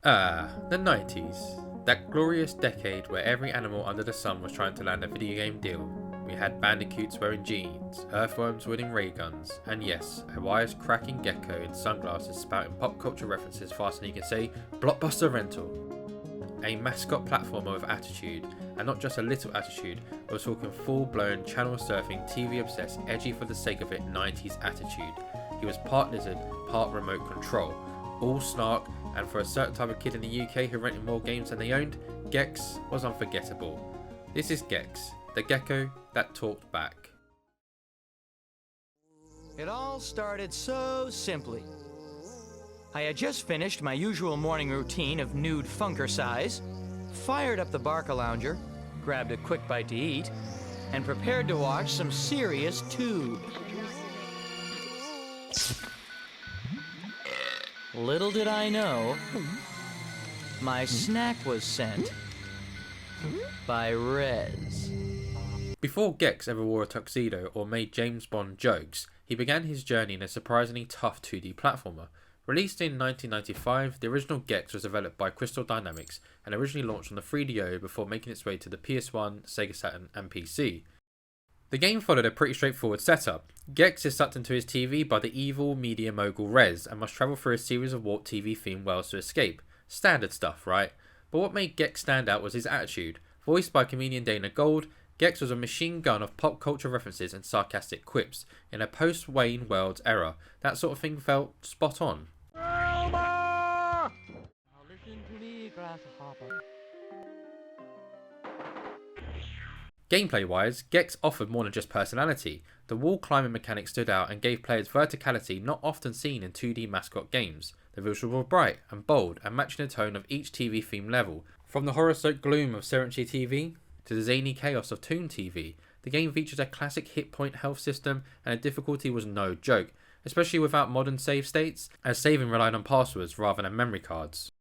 The 90s. That glorious decade where every animal under the sun was trying to land a video game deal. We had bandicoots wearing jeans, earthworms wielding ray guns, and yes, a wisecracking gecko in sunglasses spouting pop culture references faster than you can say blockbuster rental. A mascot platformer with attitude, and not just a little attitude, we're talking full-blown channel surfing, TV obsessed, edgy for the sake of it 90s attitude. He was part lizard, part remote control, all snark, and for a certain type of kid in the UK who rented more games than they owned, Gex was unforgettable. This is Gex, the gecko that talked back. It all started so simply. I had just finished my usual morning routine of nude funkercise, fired up the Barca-Lounger, grabbed a quick bite to eat, and prepared to watch some serious tube. Little did I know, my snack was sent by Rez. Before Gex ever wore a tuxedo or made James Bond jokes, he began his journey in a surprisingly tough 2D platformer. Released in 1995, the original Gex was developed by Crystal Dynamics and originally launched on the 3DO before making its way to the PS1, Sega Saturn and PC. The game followed a pretty straightforward setup. Gex is sucked into his TV by the evil media mogul Rez and must travel through a series of warped TV themed worlds to escape. Standard stuff, right? But what made Gex stand out was his attitude. Voiced by comedian Dana Gold, Gex was a machine gun of pop culture references and sarcastic quips. In a post-Wayne Worlds era, that sort of thing felt spot on. Now listen to me, grasshopper. Gameplay-wise, Gex offered more than just personality. The wall climbing mechanic stood out and gave players verticality not often seen in 2D mascot games. The visuals were bright and bold and matching the tone of each TV theme level. From the horror-soaked gloom of Serenity TV to the zany chaos of Toon TV, the game featured a classic hit point health system and the difficulty was no joke, especially without modern save states, as saving relied on passwords rather than memory cards.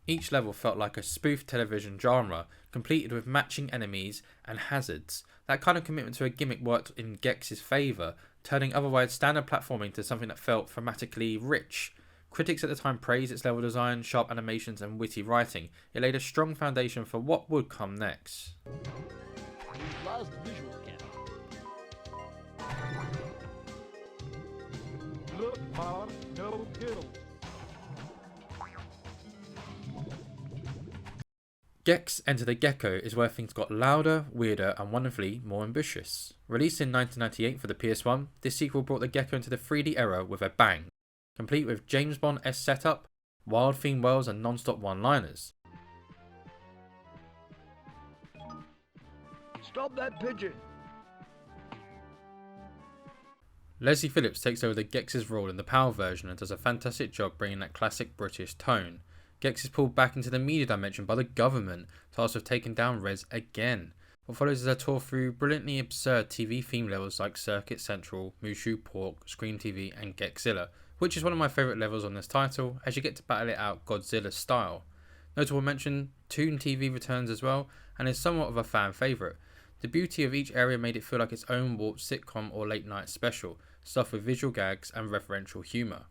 Each level felt like a spoof television genre, completed with matching enemies and hazards. That kind of commitment to a gimmick worked in Gex's favour, turning otherwise standard platforming to something that felt thematically rich. Critics at the time praised its level design, sharp animations and witty writing. It laid a strong foundation for what would come next. Gex Enter the Gecko is where things got louder, weirder and wonderfully more ambitious. Released in 1998 for the PS1, this sequel brought the Gecko into the 3D era with a bang, complete with James Bond-esque setup, wild themed worlds and non-stop one-liners. Stop that pigeon! Leslie Phillips takes over the Gex's role in the PAL version and does a fantastic job bringing that classic British tone. Gex is pulled back into the media dimension by the government, tasked with taking down Rez again. What follows is a tour through brilliantly absurd TV theme levels like Circuit Central, Mushu Pork, Scream TV and Gexzilla, which is one of my favourite levels on this title as you get to battle it out Godzilla style. Notable mention, Toon TV returns as well and is somewhat of a fan favourite. The beauty of each area made it feel like its own warped sitcom or late night special, stuffed with visual gags and referential humour.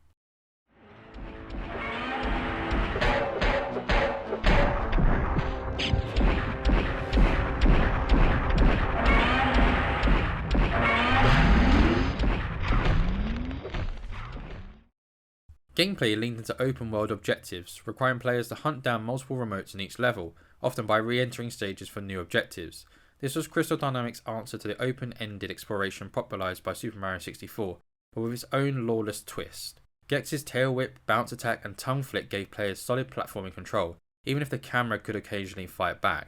Gameplay leaned into open world objectives, requiring players to hunt down multiple remotes in each level, often by re-entering stages for new objectives. This was Crystal Dynamics' answer to the open-ended exploration popularised by Super Mario 64, but with its own lawless twist. Gex's tail whip, bounce attack and tongue flick gave players solid platforming control, even if the camera could occasionally fight back.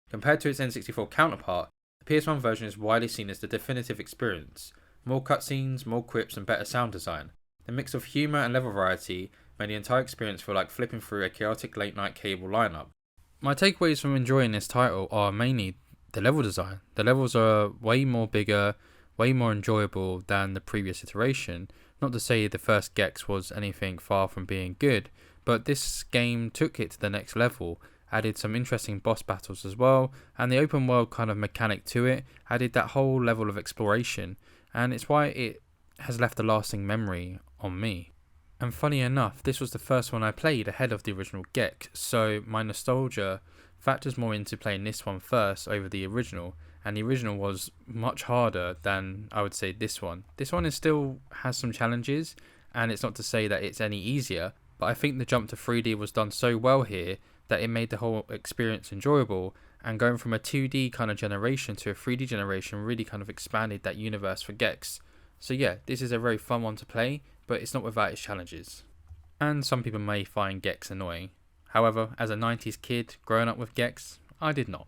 Compared to its N64 counterpart, the PS1 version is widely seen as the definitive experience. More cutscenes, more quips and better sound design. The mix of humour and level variety made the entire experience feel like flipping through a chaotic late night cable lineup. My takeaways from enjoying this title are mainly the level design. The levels are way more bigger, way more enjoyable than the previous iteration. Not to say the first Gex was anything far from being good, but this game took it to the next level, added some interesting boss battles as well, and the open world kind of mechanic to it added that whole level of exploration, and it's why it has left a lasting memory on me. And funny enough, this was the first one I played ahead of the original Gex, so my nostalgia factors more into playing this one first over the original, and the original was much harder than I would say this one. This one still has some challenges, and it's not to say that it's any easier, but I think the jump to 3D was done so well here that it made the whole experience enjoyable, and going from a 2D kind of generation to a 3D generation really kind of expanded that universe for Gex. So yeah, this is a very fun one to play, but it's not without its challenges. And some people may find Gex annoying. However, as a 90s kid growing up with Gex, I did not.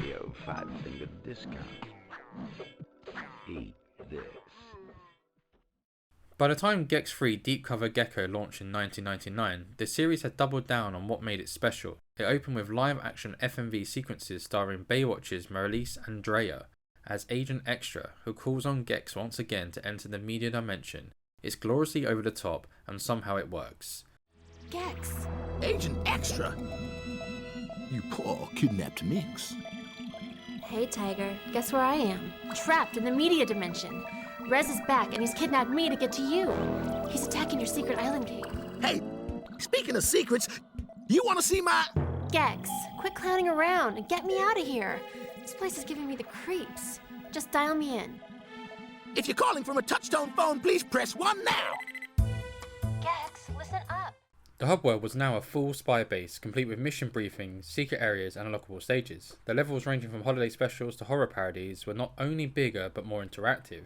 Yo, 5-finger discount. Eat this. By the time Gex 3 Deep Cover Gecko launched in 1999, the series had doubled down on what made it special. It opened with live-action FMV sequences starring Baywatch's Marlise Andrea as Agent Extra, who calls on Gex once again to enter the media dimension. It's gloriously over the top, and somehow it works. Gex! Agent Extra? You poor kidnapped minx. Hey, Tiger. Guess where I am? Trapped in the media dimension. Rez is back, and he's kidnapped me to get to you. He's attacking your secret island cave. Hey, speaking of secrets, you want to see my... Gex, quit clowning around and get me out of here. This place is giving me the creeps. Just dial me in. If you're calling from a touch-tone phone, please press 1 now. Gex, listen up. The hub world was now a full spy base, complete with mission briefings, secret areas and unlockable stages. The levels ranging from holiday specials to horror parodies were not only bigger but more interactive.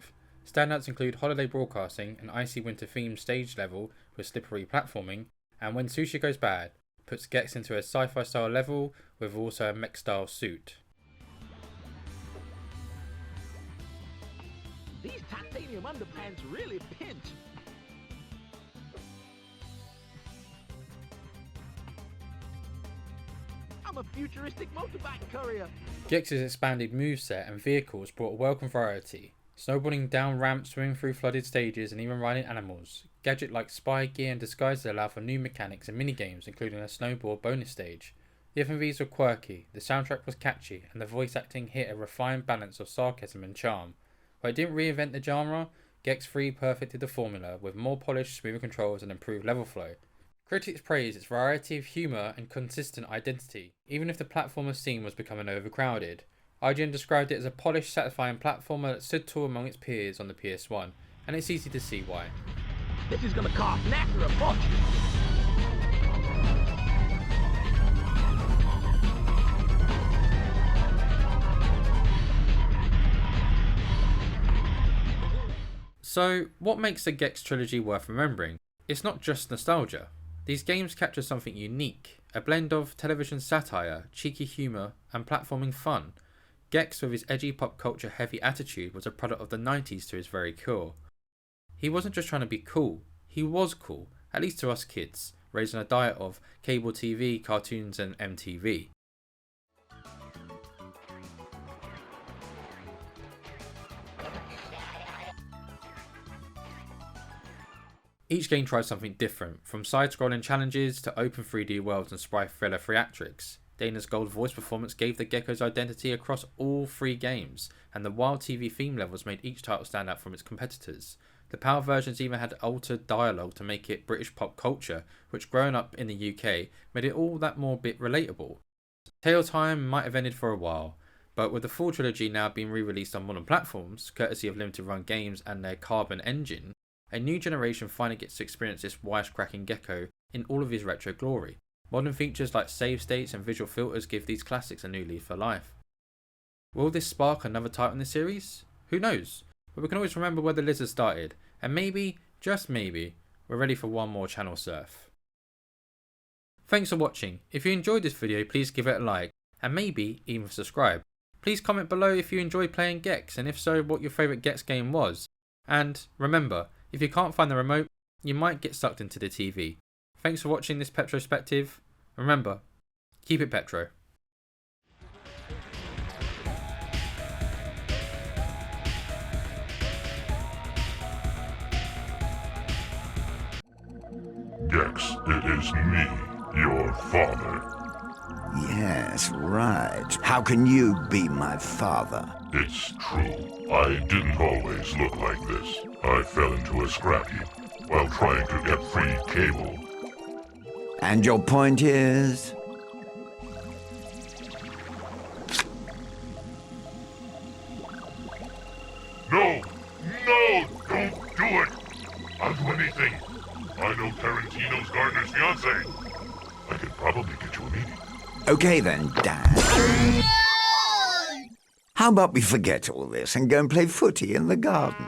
Standouts include holiday broadcasting, an icy winter themed stage level with slippery platforming, and When Sushi Goes Bad puts Gex into a sci-fi style level with also a mech style suit. These titanium underpants really pinch. I'm a futuristic motorbike courier. Gex's expanded moveset and vehicles brought a welcome variety. Snowboarding down ramps, swimming through flooded stages and even riding animals. Gadget like spy gear and disguises allow for new mechanics and minigames, including a snowboard bonus stage. The FMVs were quirky, the soundtrack was catchy, and the voice acting hit a refined balance of sarcasm and charm. While it didn't reinvent the genre, Gex 3 perfected the formula with more polished, smoother controls and improved level flow. Critics praised its variety of humour and consistent identity, even if the platformer scene was becoming overcrowded. IGN described it as a polished, satisfying platformer that stood tall among its peers on the PS1, and it's easy to see why. This is gonna cost Knacker a fortune. So, what makes the Gex trilogy worth remembering? It's not just nostalgia. These games capture something unique, a blend of television satire, cheeky humour, and platforming fun. Gex, with his edgy pop culture heavy attitude, was a product of the 90s to his very core. He wasn't just trying to be cool, he was cool, at least to us kids, raised on a diet of cable TV, cartoons and MTV. Each game tries something different, from side-scrolling challenges to open 3D worlds and sprite thriller theatrics. Dana's gold voice performance gave the Gecko's identity across all 3 games, and the wild TV theme levels made each title stand out from its competitors. The PAL versions even had altered dialogue to make it British pop culture, which growing up in the UK made it all that more bit relatable. Tale time might have ended for a while, but with the full trilogy now being re-released on modern platforms, courtesy of limited run games and their Carbon engine, a new generation finally gets to experience this wisecracking Gecko in all of his retro glory. Modern features like save states and visual filters give these classics a new leaf for life. Will this spark another title in the series? Who knows? But we can always remember where the lizard started, and maybe, just maybe, we're ready for one more channel surf. Thanks for watching. If you enjoyed this video, please give it a like, and maybe even subscribe. Please comment below if you enjoyed playing Gex, and if so, what your favourite Gex game was. And remember, if you can't find the remote, you might get sucked into the TV. Thanks for watching this Pepptrospective. Remember, keep it Pepptro. it is me, your father. Yes, right. How can you be my father? It's true. I didn't always look like this. I fell into a scrap heap while trying to get free cable. And your point is? No! No! Don't do it! I'll do anything. I know Tarantino's Gardner's fiancé. I could probably get you a meeting. Okay then, Dad. How about we forget all this and go and play footy in the garden?